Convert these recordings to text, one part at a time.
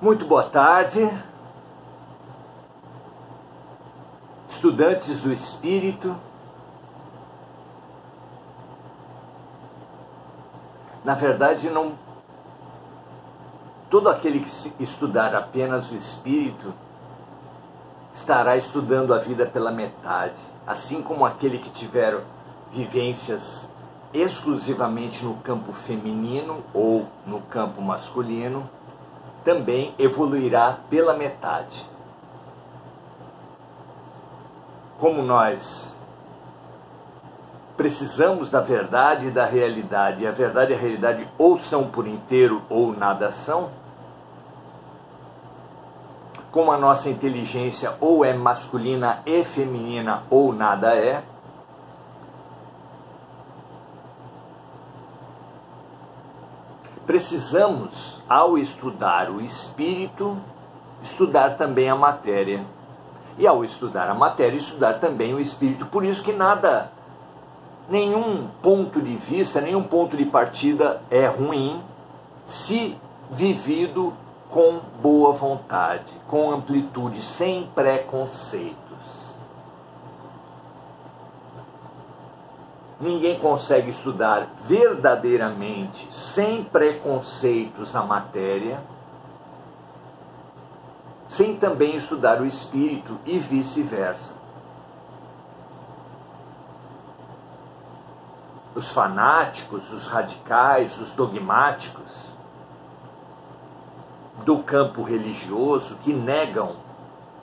Muito boa tarde, estudantes do Espírito. Na verdade, não todo aquele que estudar apenas o Espírito estará estudando a vida pela metade, assim como aquele que tiver vivências exclusivamente no campo feminino ou no campo masculino, também evoluirá pela metade. Como nós precisamos da verdade e da realidade, e a verdade e a realidade ou são por inteiro ou nada são, como a nossa inteligência ou é masculina e feminina ou nada é, precisamos, ao estudar o espírito, estudar também a matéria. E ao estudar a matéria, estudar também o espírito. Por isso que nada, nenhum ponto de vista, nenhum ponto de partida é ruim se vivido com boa vontade, com amplitude, sem preconceitos. Ninguém consegue estudar verdadeiramente, sem preconceitos, a matéria, sem também estudar o espírito e vice-versa. Os fanáticos, os radicais, os dogmáticos do campo religioso que negam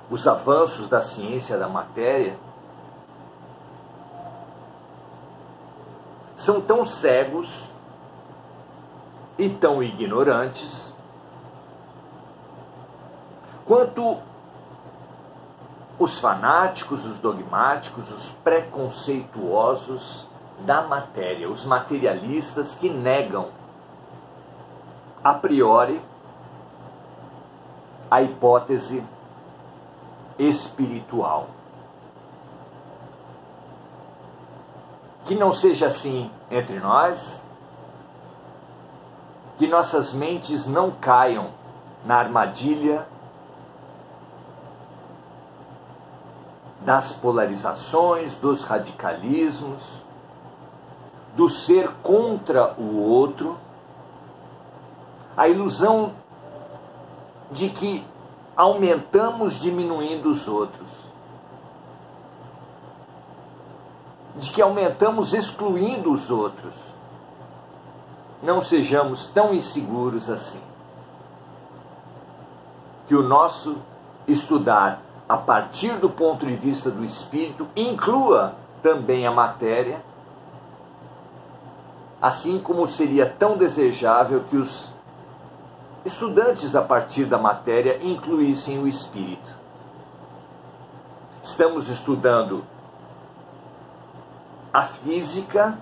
os avanços da ciência da matéria são tão cegos e tão ignorantes quanto os fanáticos, os dogmáticos, os preconceituosos da matéria, os materialistas que negam a priori a hipótese espiritual. Que não seja assim entre nós, que nossas mentes não caiam na armadilha das polarizações, dos radicalismos, do ser contra o outro, a ilusão de que aumentamos diminuindo os outros, de que aumentamos excluindo os outros. Não sejamos tão inseguros assim. Que o nosso estudar a partir do ponto de vista do espírito inclua também a matéria, assim como seria tão desejável que os estudantes a partir da matéria incluíssem o espírito. Estamos estudando a física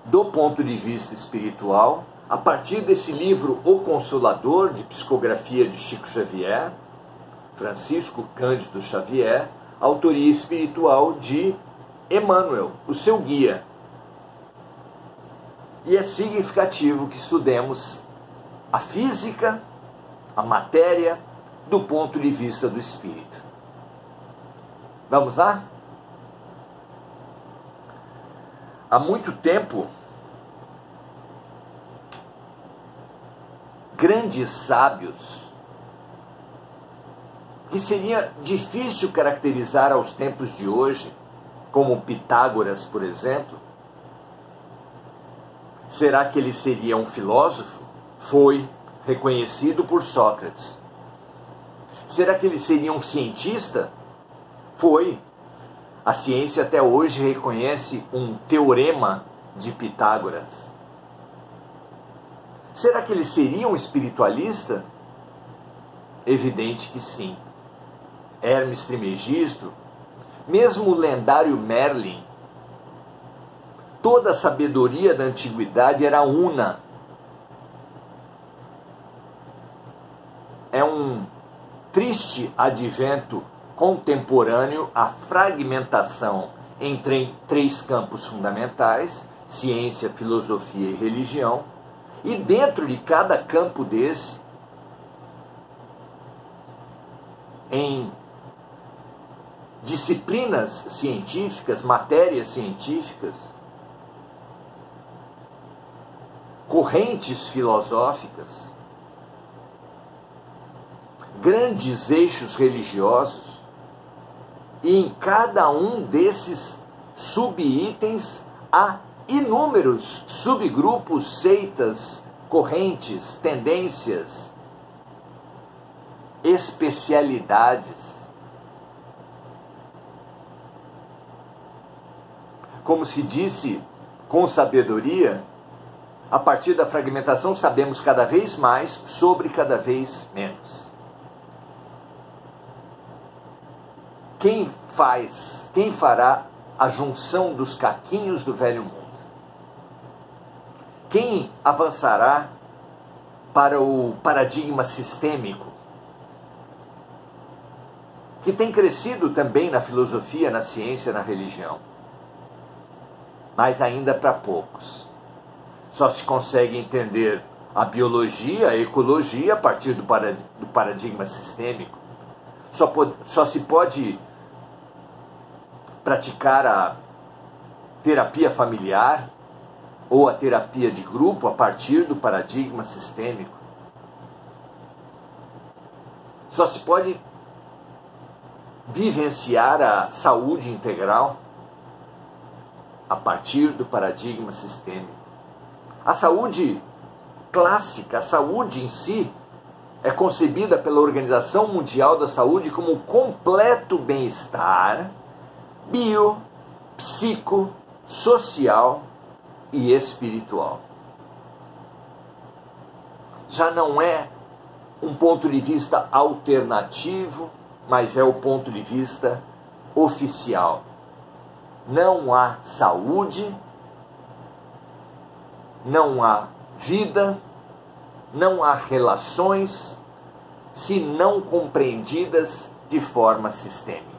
do ponto de vista espiritual, a partir desse livro O Consolador, de psicografia de Chico Xavier, Francisco Cândido Xavier, autoria espiritual de Emmanuel, o seu guia. E é significativo que estudemos a física, a matéria, do ponto de vista do espírito. Vamos lá? Há muito tempo, grandes sábios, que seria difícil caracterizar aos tempos de hoje, como Pitágoras, por exemplo. Será que ele seria um filósofo? Foi reconhecido por Sócrates. Será que ele seria um cientista? Foi. A ciência até hoje reconhece um teorema de Pitágoras. Será que ele seria um espiritualista? Evidente que sim. Hermes Trismegisto, mesmo o lendário Merlin, toda a sabedoria da antiguidade era una. É um triste advento contemporâneo a fragmentação entre três campos fundamentais, ciência, filosofia e religião, E dentro de cada campo desse, em disciplinas científicas, matérias científicas, correntes filosóficas, grandes eixos religiosos, e em cada um desses subitens há inúmeros subgrupos, seitas, correntes, tendências, especialidades. Como se disse com sabedoria, a partir da fragmentação sabemos cada vez mais sobre cada vez menos. Quem fará a junção dos caquinhos do velho mundo? Quem avançará para o paradigma sistêmico, que tem crescido também na filosofia, na ciência, na religião, mas ainda para poucos. Só se consegue entender a biologia, a ecologia a partir do paradigma sistêmico. Só se pode praticar a terapia familiar ou a terapia de grupo a partir do paradigma sistêmico. Só se pode vivenciar a saúde integral a partir do paradigma sistêmico. A saúde clássica, a saúde em si, é concebida pela Organização Mundial da Saúde como completo bem-estar bio, psico, social e espiritual. Já não é um ponto de vista alternativo, mas é o ponto de vista oficial. Não há saúde, não há vida, não há relações, se não compreendidas de forma sistêmica.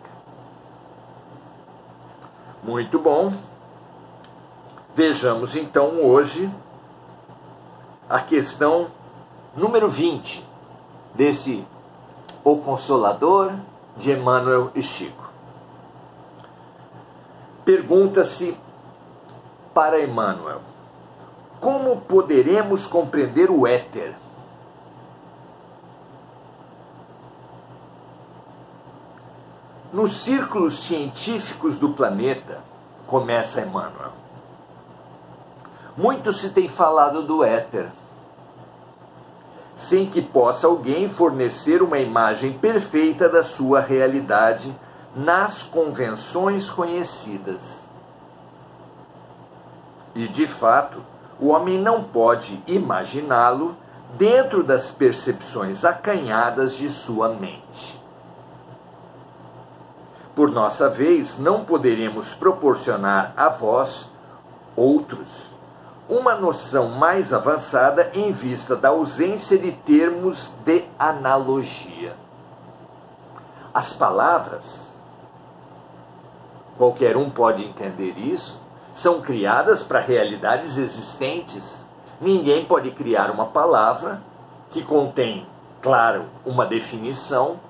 Muito bom. Vejamos então hoje a questão número 20 desse O Consolador de Emmanuel e Chico. Pergunta-se para Emmanuel: como poderemos compreender o éter? Nos círculos científicos do planeta, começa Emmanuel, muito se tem falado do éter, sem que possa alguém fornecer uma imagem perfeita da sua realidade nas convenções conhecidas. E, de fato, o homem não pode imaginá-lo dentro das percepções acanhadas de sua mente. Por nossa vez, não poderemos proporcionar a vós, outros, uma noção mais avançada em vista da ausência de termos de analogia. As palavras, qualquer um pode entender isso, são criadas para realidades existentes. Ninguém pode criar uma palavra que contém, claro, uma definição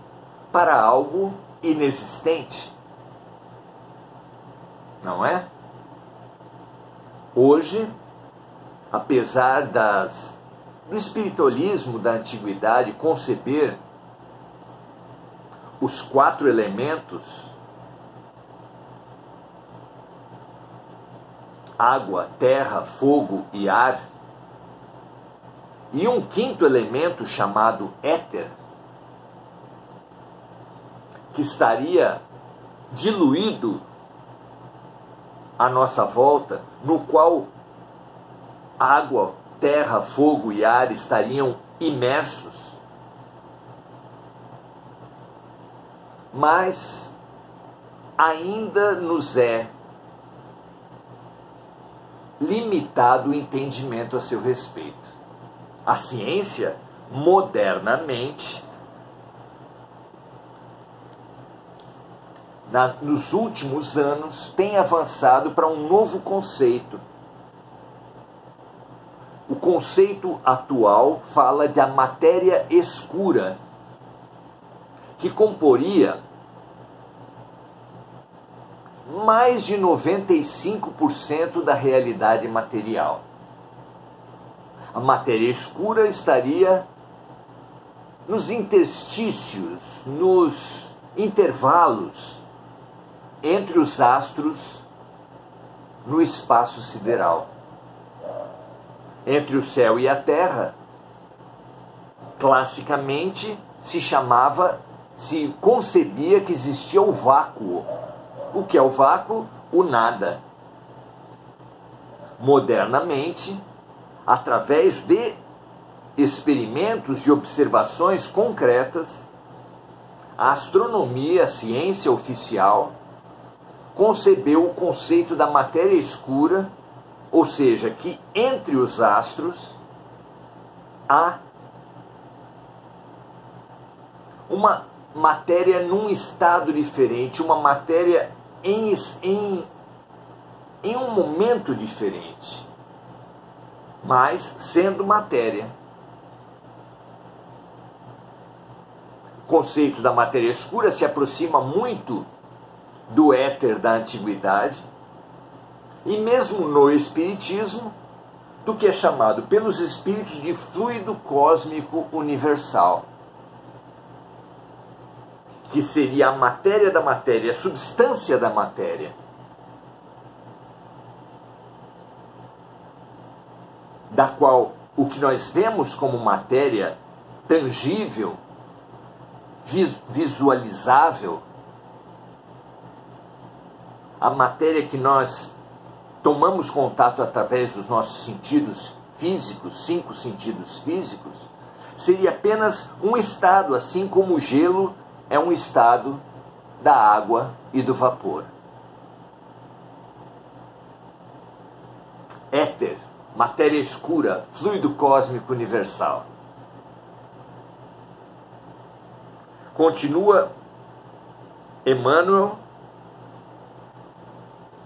para algo inexistente. Não é? Hoje, apesar do espiritualismo da antiguidade conceber os 4 elementos, água, terra, fogo e ar, e um 5º elemento chamado éter, que estaria diluído à nossa volta, no qual água, terra, fogo e ar estariam imersos. Mas ainda nos é limitado o entendimento a seu respeito. A ciência, modernamente, nos últimos anos, tem avançado para um novo conceito. o conceito atual fala de a matéria escura, que comporia mais de 95% da realidade material. A matéria escura estaria nos interstícios, nos intervalos entre os astros no espaço sideral. Entre o céu e a terra, classicamente se concebia que existia o vácuo. O que é o vácuo? O nada. Modernamente, através de experimentos, de observações concretas, a astronomia, a ciência oficial, concebeu o conceito da matéria escura, ou seja, que entre os astros há uma matéria num estado diferente, uma matéria em um momento diferente, mas sendo matéria. O conceito da matéria escura se aproxima muito do éter da antiguidade, e mesmo no espiritismo, do que é chamado pelos espíritos de fluido cósmico universal, que seria a matéria da matéria, a substância da matéria, da qual o que nós vemos como matéria tangível, visualizável, a matéria que nós tomamos contato através dos nossos sentidos físicos, 5 sentidos físicos, seria apenas um estado, assim como o gelo é um estado da água e do vapor. Éter, matéria escura, fluido cósmico universal. Continua Emmanuel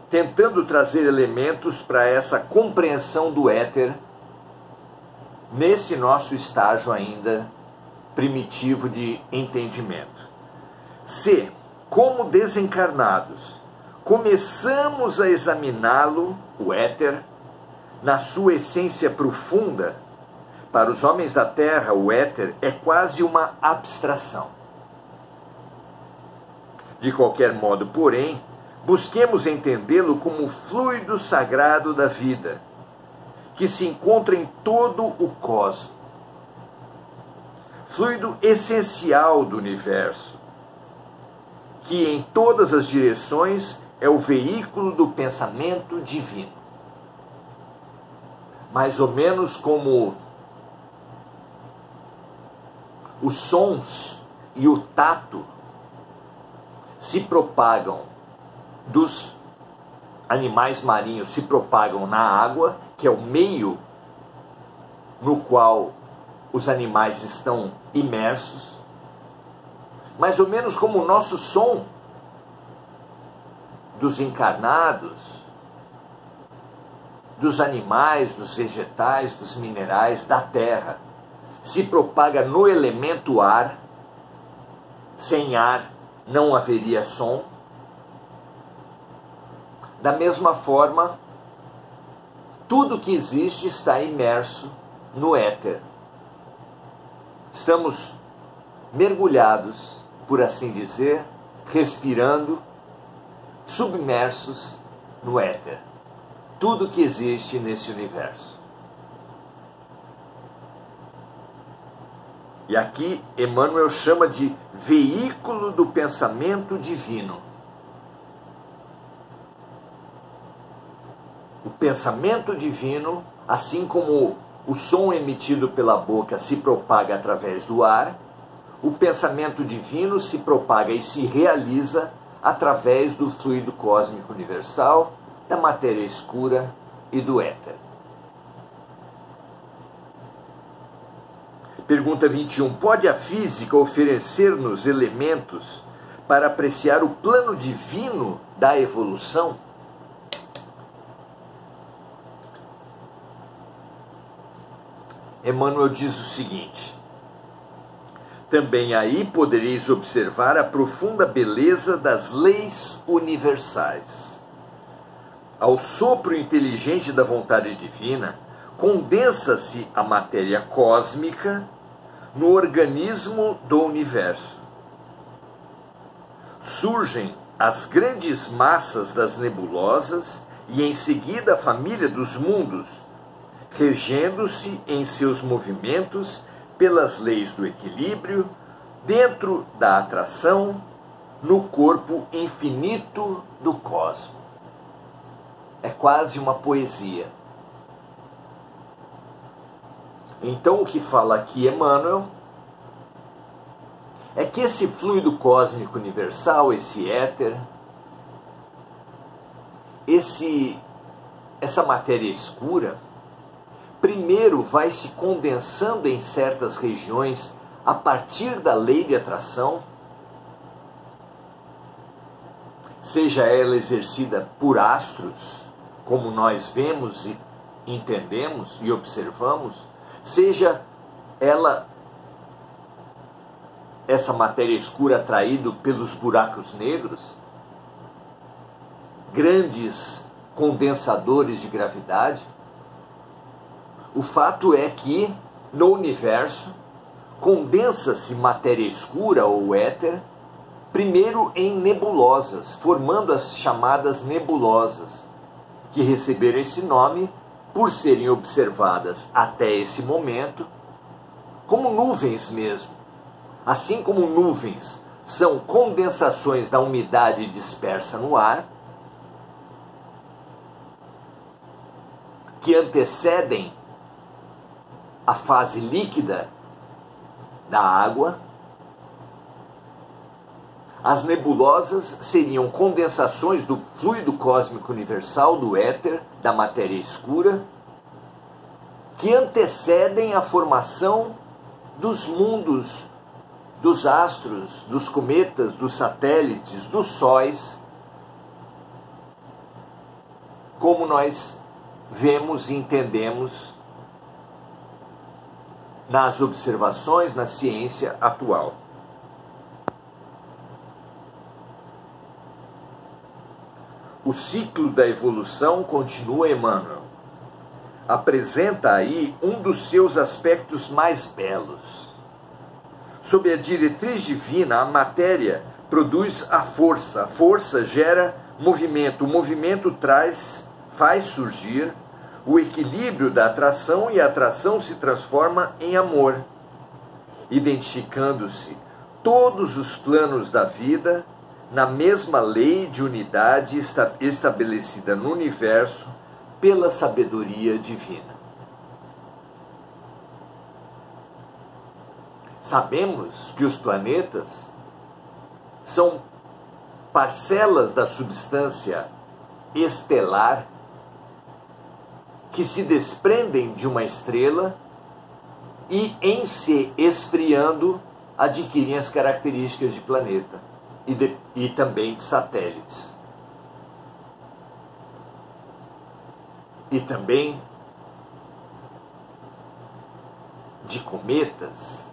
tentando trazer elementos para essa compreensão do éter nesse nosso estágio ainda primitivo de entendimento. Se, como desencarnados, começamos a examiná-lo, o éter, na sua essência profunda, para os homens da Terra, o éter é quase uma abstração. De qualquer modo, porém, busquemos entendê-lo como o fluido sagrado da vida, que se encontra em todo o cosmos. Fluido essencial do universo, que em todas as direções é o veículo do pensamento divino. Mais ou menos como os sons e o tato se propagam dos animais marinhos, se propagam na água, que é o meio no qual os animais estão imersos, mais ou menos como o nosso som dos encarnados, dos animais, dos vegetais, dos minerais, da terra, se propaga no elemento ar. Sem ar não haveria som. Da mesma forma, tudo que existe está imerso no éter. Estamos mergulhados, por assim dizer, respirando, submersos no éter. Tudo que existe nesse universo. E aqui Emmanuel chama de veículo do pensamento divino. O pensamento divino, assim como o som emitido pela boca se propaga através do ar, o pensamento divino se propaga e se realiza através do fluido cósmico universal, da matéria escura e do éter. Pergunta 21. Pode a física oferecer-nos elementos para apreciar o plano divino da evolução? Emmanuel diz o seguinte: também aí podereis observar a profunda beleza das leis universais. Ao sopro inteligente da vontade divina, condensa-se a matéria cósmica no organismo do universo. Surgem as grandes massas das nebulosas e em seguida a família dos mundos, regendo-se em seus movimentos pelas leis do equilíbrio, dentro da atração, no corpo infinito do cosmos. É quase uma poesia. Então, o que fala aqui Emmanuel é que esse fluido cósmico universal, esse éter, essa matéria escura, primeiro vai se condensando em certas regiões a partir da lei de atração, seja ela exercida por astros, como nós vemos e entendemos e observamos, seja ela, essa matéria escura atraída pelos buracos negros, grandes condensadores de gravidade. O fato é que, no universo, condensa-se matéria escura ou éter, primeiro em nebulosas, formando as chamadas nebulosas, que receberam esse nome por serem observadas até esse momento como nuvens mesmo. Assim como nuvens são condensações da umidade dispersa no ar, que antecedem a fase líquida da água, as nebulosas seriam condensações do fluido cósmico universal, do éter, da matéria escura, que antecedem a formação dos mundos, dos astros, dos cometas, dos satélites, dos sóis, como nós vemos e entendemos nas observações, na ciência atual. O ciclo da evolução, continua Emmanuel, apresenta aí um dos seus aspectos mais belos. Sob a diretriz divina, a matéria produz a força gera movimento, o movimento faz surgir o equilíbrio da atração e a atração se transforma em amor, identificando-se todos os planos da vida na mesma lei de unidade estabelecida no universo pela sabedoria divina. Sabemos que os planetas são parcelas da substância estelar que se desprendem de uma estrela e, em se esfriando, adquirem as características de planeta e também de satélites. E também de cometas.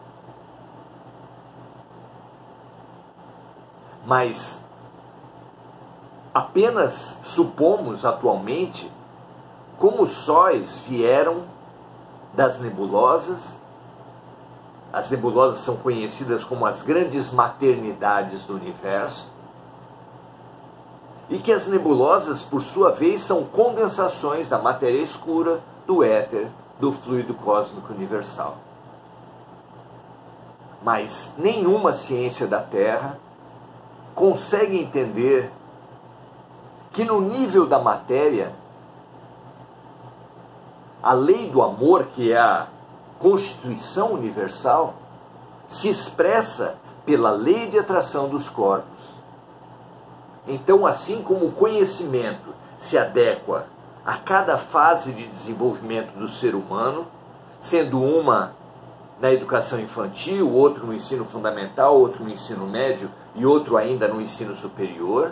Mas apenas supomos atualmente como os sóis vieram das nebulosas. As nebulosas são conhecidas como as grandes maternidades do universo. E que as nebulosas, por sua vez, são condensações da matéria escura, do éter, do fluido cósmico universal. Mas nenhuma ciência da Terra consegue entender que no nível da matéria, a lei do amor, que é a Constituição universal, se expressa pela lei de atração dos corpos. Então, assim como o conhecimento se adequa a cada fase de desenvolvimento do ser humano, sendo uma na educação infantil, outro no ensino fundamental, outro no ensino médio e outro ainda no ensino superior,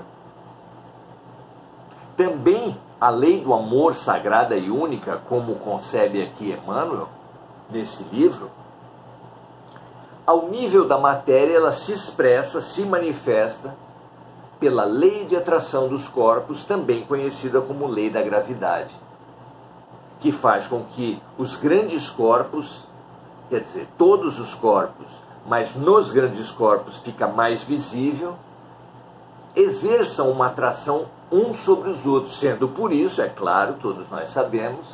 também a lei do amor sagrada e única, como concebe aqui Emmanuel, nesse livro, ao nível da matéria ela se expressa, se manifesta pela lei de atração dos corpos, também conhecida como lei da gravidade, que faz com que os grandes corpos, quer dizer, todos os corpos, mas nos grandes corpos fica mais visível, exerçam uma atração uns sobre os outros, sendo por isso, é claro, todos nós sabemos,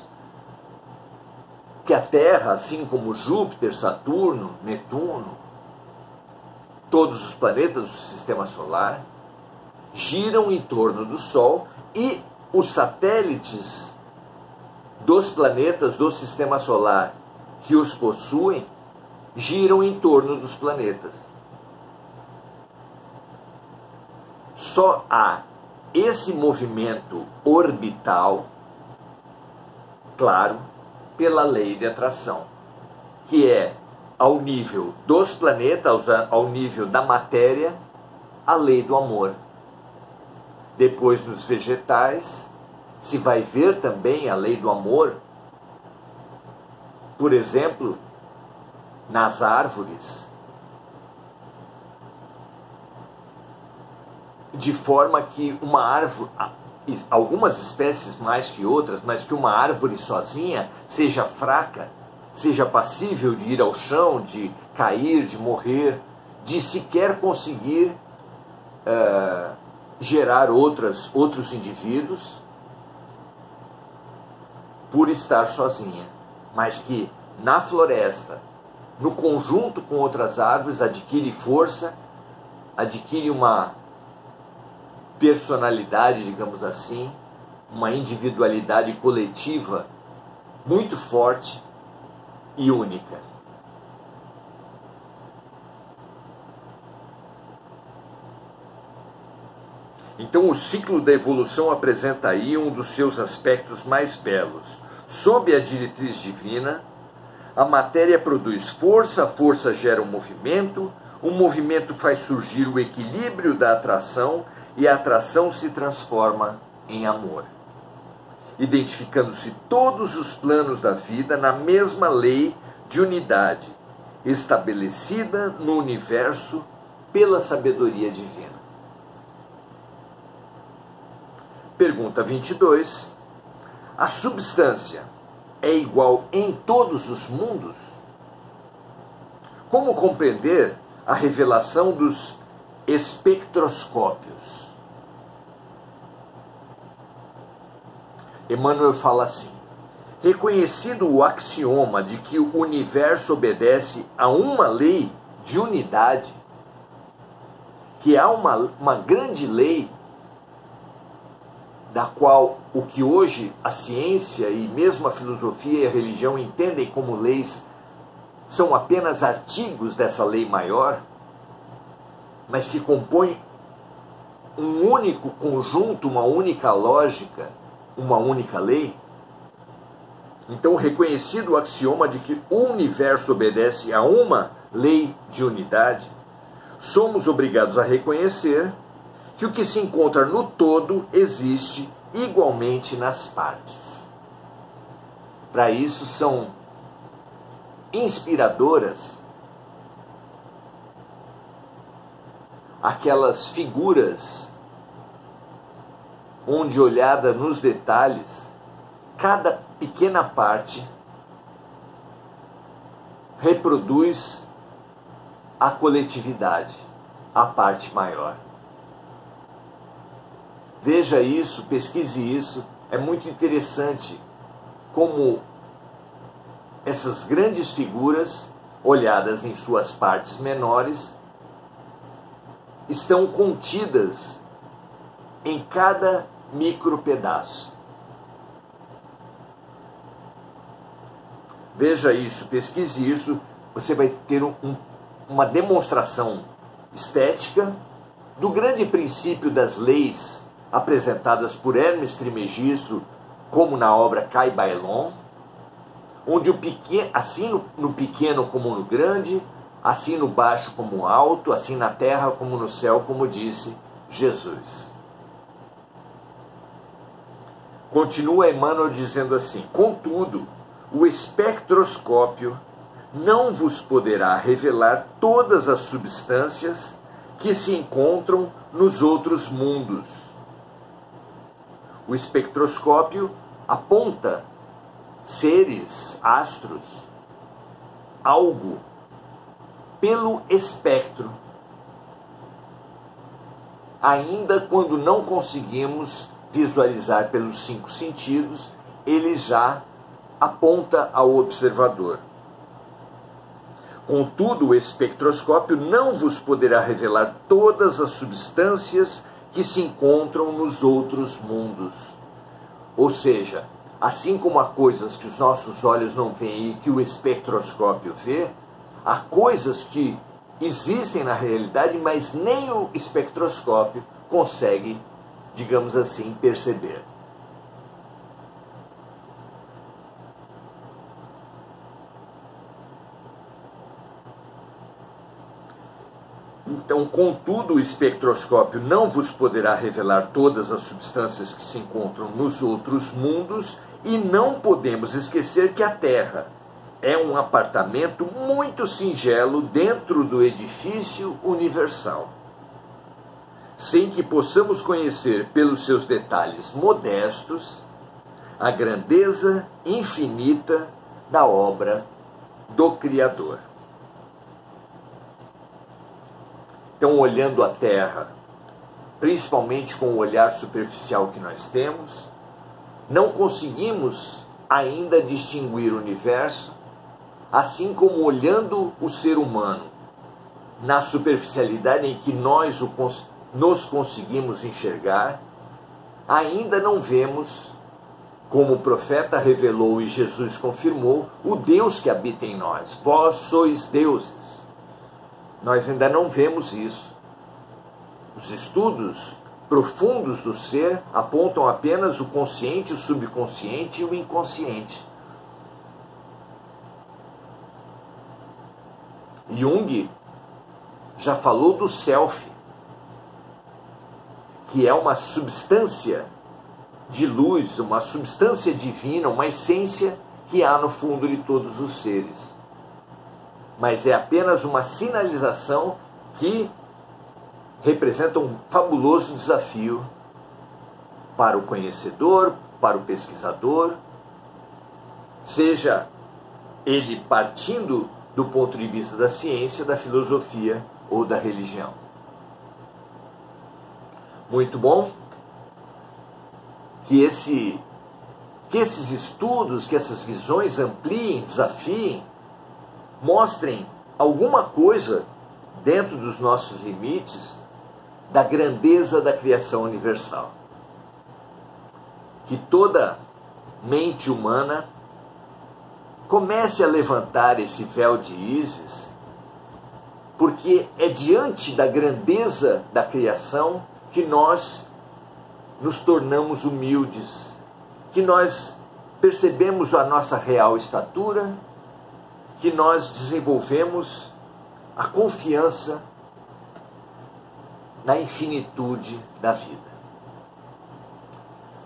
que a Terra, assim como Júpiter, Saturno, Netuno, todos os planetas do Sistema Solar, giram em torno do Sol e os satélites dos planetas do Sistema Solar que os possuem giram em torno dos planetas. Só há esse movimento orbital, claro, pela lei de atração, que é ao nível dos planetas, ao nível da matéria, a lei do amor. Depois, nos vegetais, se vai ver também a lei do amor, por exemplo, nas árvores, de forma que uma árvore, algumas espécies mais que outras, mas que uma árvore sozinha seja fraca, seja passível de ir ao chão, de cair, de morrer, de sequer conseguir gerar outros indivíduos por estar sozinha, mas que na floresta, no conjunto com outras árvores, adquire força, adquire uma personalidade, digamos assim, uma individualidade coletiva muito forte e única. Então o ciclo da evolução apresenta aí um dos seus aspectos mais belos. Sob a diretriz divina, a matéria produz força, a força gera um movimento, o movimento faz surgir o equilíbrio da atração e a atração se transforma em amor. Identificando-se todos os planos da vida na mesma lei de unidade, estabelecida no universo pela sabedoria divina. Pergunta 22. A substância é igual em todos os mundos? Como compreender a revelação dos espectroscópios? Emmanuel fala assim: reconhecido o axioma de que o universo obedece a uma lei de unidade, que há uma grande lei, da qual o que hoje a ciência e mesmo a filosofia e a religião entendem como leis são apenas artigos dessa lei maior, mas que compõem um único conjunto, uma única lógica, uma única lei. Então, reconhecido o axioma de que o universo obedece a uma lei de unidade, somos obrigados a reconhecer que o que se encontra no todo existe igualmente nas partes. Para isso são inspiradoras aquelas figuras onde, olhada nos detalhes, cada pequena parte reproduz a coletividade, a parte maior. Veja isso, pesquise isso, é muito interessante como essas grandes figuras, olhadas em suas partes menores, estão contidas em cada micro pedaço. Veja isso, pesquise isso, você vai ter uma demonstração estética do grande princípio das leis apresentadas por Hermes Trismegisto, como na obra Cai Bailon, onde assim no pequeno como no grande, assim no baixo como no alto, assim na terra como no céu, como disse Jesus. Continua Emmanuel dizendo assim: contudo, o espectroscópio não vos poderá revelar todas as substâncias que se encontram nos outros mundos. O espectroscópio aponta seres, astros, algo pelo espectro, ainda quando não conseguimos visualizar pelos 5 sentidos, ele já aponta ao observador. Contudo, o espectroscópio não vos poderá revelar todas as substâncias que se encontram nos outros mundos. Ou seja, assim como há coisas que os nossos olhos não veem e que o espectroscópio vê, há coisas que existem na realidade, mas nem o espectroscópio consegue, digamos assim, perceber. Então, contudo, o espectroscópio não vos poderá revelar todas as substâncias que se encontram nos outros mundos, e não podemos esquecer que a Terra é um apartamento muito singelo dentro do edifício universal, sem que possamos conhecer pelos seus detalhes modestos a grandeza infinita da obra do Criador. Então, olhando a Terra, principalmente com o olhar superficial que nós temos, não conseguimos ainda distinguir o universo, assim como olhando o ser humano, na superficialidade em que nós nos conseguimos enxergar, ainda não vemos, como o profeta revelou e Jesus confirmou, o Deus que habita em nós. Vós sois deuses. Nós ainda não vemos isso. Os estudos profundos do ser apontam apenas o consciente, o subconsciente e o inconsciente. Jung já falou do self, que é uma substância de luz, uma substância divina, uma essência que há no fundo de todos os seres. Mas é apenas uma sinalização que representa um fabuloso desafio para o conhecedor, para o pesquisador, seja ele partindo do ponto de vista da ciência, da filosofia ou da religião. Muito bom que esses estudos, que essas visões ampliem, desafiem, mostrem alguma coisa dentro dos nossos limites da grandeza da criação universal. Que toda mente humana comece a levantar esse véu de Ísis, porque é diante da grandeza da criação que nós nos tornamos humildes, que nós percebemos a nossa real estatura, que nós desenvolvemos a confiança na infinitude da vida.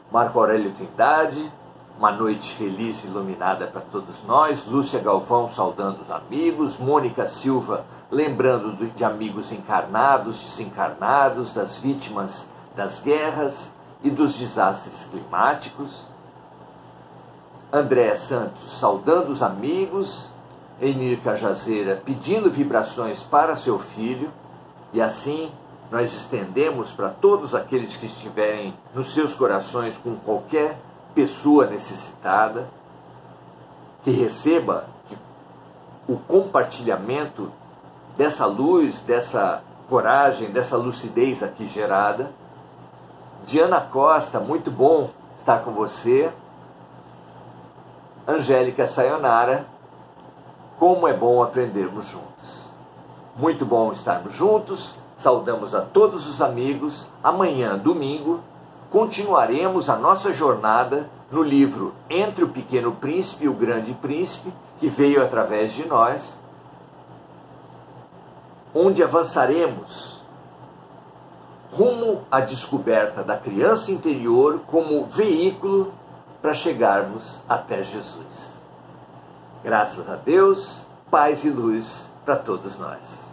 Marco Aurélio Trindade, uma noite feliz e iluminada para todos nós. Lúcia Galvão saudando os amigos. Mônica Silva lembrando de amigos encarnados, desencarnados, das vítimas das guerras e dos desastres climáticos. André Santos saudando os amigos. Enir Cajazeira pedindo vibrações para seu filho, e assim nós estendemos para todos aqueles que estiverem nos seus corações com qualquer pessoa necessitada, que receba o compartilhamento dessa luz, dessa coragem, dessa lucidez aqui gerada. Diana Costa, muito bom estar com você. Angélica Sayonara, como é bom aprendermos juntos. Muito bom estarmos juntos. Saudamos a todos os amigos. Amanhã, domingo, continuaremos a nossa jornada no livro Entre o Pequeno Príncipe e o Grande Príncipe, que veio através de nós, onde avançaremos rumo à descoberta da criança interior como veículo para chegarmos até Jesus. Graças a Deus, paz e luz para todos nós.